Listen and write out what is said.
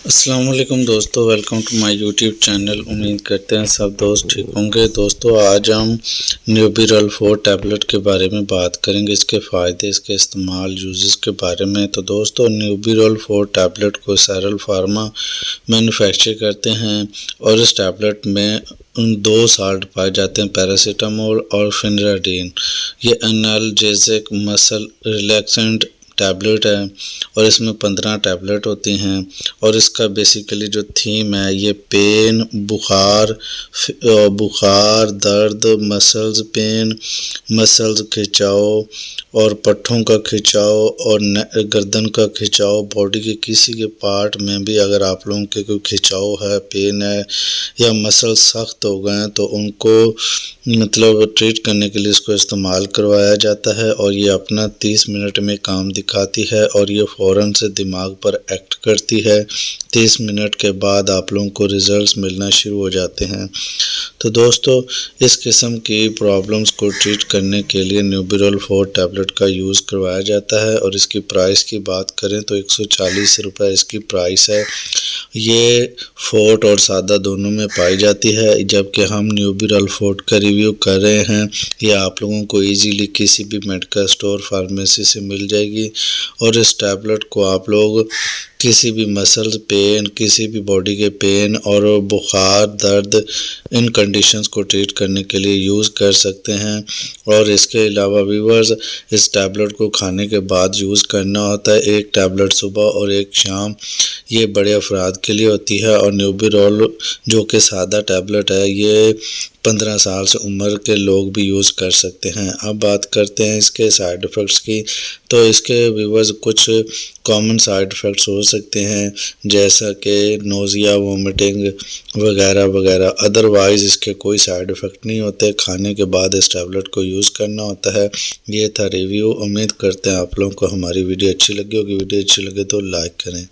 السلام علیکم دوستو، welcome to my YouTube channel. امید کرتے ہیں سب دوست ٹھیک ہوں گے۔ دوستو آج ہم نیوبیرل-4 ٹیبلٹ کے بارے میں بات کریں گے، اس کے فائدے، اس کے استعمال، یوزز کے بارے میں۔ تو دوستو نیوبیرل-4 ٹیبلٹ کو سیرل فارما مینوفیکچر کرتے ہیں اور اس ٹیبلٹ میں 2 سالٹ پائے جاتے ہیں، پیراسیٹامول اور فینراڈین۔ یہ انالجیسک مسل ریلیکسنٹ ٹیبلٹ ہے اور اس میں 15 ٹیبلٹ ہوتی ہیں، اور اس کا بیسیکلی جو تھیم ہے یہ پین، بخار، درد، مسلز پین، مسلز کھچاؤ اور پٹھوں کا کھچاؤ اور گردن کا کھچاؤ، باڈی کے کسی کے پارٹ میں بھی اگر آپ لوگوں کے کوئی کھچاؤ ہے، پین ہے یا مسل سخت ہو گئے ہیں تو ان کو ٹریٹ کرنے کے لیے اس کو استعمال کروایا جاتا ہے، اور یہ اپنا 30 منٹ میں کام دکھاتی ہے اور یہ فوراً سے دماغ پر ایکٹ کرتی ہے۔ 30 منٹ کے بعد آپ لوگوں کو ریزلٹس ملنا شروع ہو جاتے ہیں۔ تو دوستو اس قسم کی پرابلمز کو ٹریٹ کرنے کے لیے نیوبیرل-4 ٹیبلٹ کا یوز کروایا جاتا ہے، اور اس کی پرائس کی بات کریں تو 140 روپے اس کی پرائس ہے۔ یہ فورٹ اور سادہ دونوں میں پائی جاتی ہے، جبکہ ہم نیوبیرل-4 کا ریویو کر رہے ہیں۔ یہ آپ لوگوں کو ایزیلی کسی بھی میڈیکل اسٹور، فارمیسی سے مل جائے گی، اور اس ٹیبلٹ کو آپ لوگ کسی بھی مسل پین، کسی بھی باڈی کے پین اور بخار، درد، ان کنڈیشنز کو ٹریٹ کرنے کے لیے یوز کر سکتے ہیں۔ اور اس کے علاوہ ویورز اس ٹیبلٹ کو کھانے کے بعد یوز کرنا ہوتا ہے، 1 ٹیبلٹ صبح اور 1 شام۔ یہ بڑے افراد کے لیے ہوتی ہے، اور نیوبیرل جو کہ سادہ ٹیبلٹ ہے یہ 15 سال سے عمر کے لوگ بھی یوز کر سکتے ہیں۔ اب بات کرتے ہیں اس کے سائیڈ ایفیکٹس کی۔ تو اس کے ویورز کچھ کامن سائیڈ ایفیکٹس ہو سکتے ہیں، جیسا کہ نوزیا، وومٹنگ وغیرہ وغیرہ۔ ادروائز اس کے کوئی سائیڈ ایفیکٹ نہیں ہوتے۔ کھانے کے بعد اس ٹیبلٹ کو یوز کرنا ہوتا ہے۔ یہ تھا ریویو۔ امید کرتے ہیں آپ لوگوں کو ہماری ویڈیو اچھی لگی ہوگی۔ ویڈیو اچھی لگے تو لائک کریں۔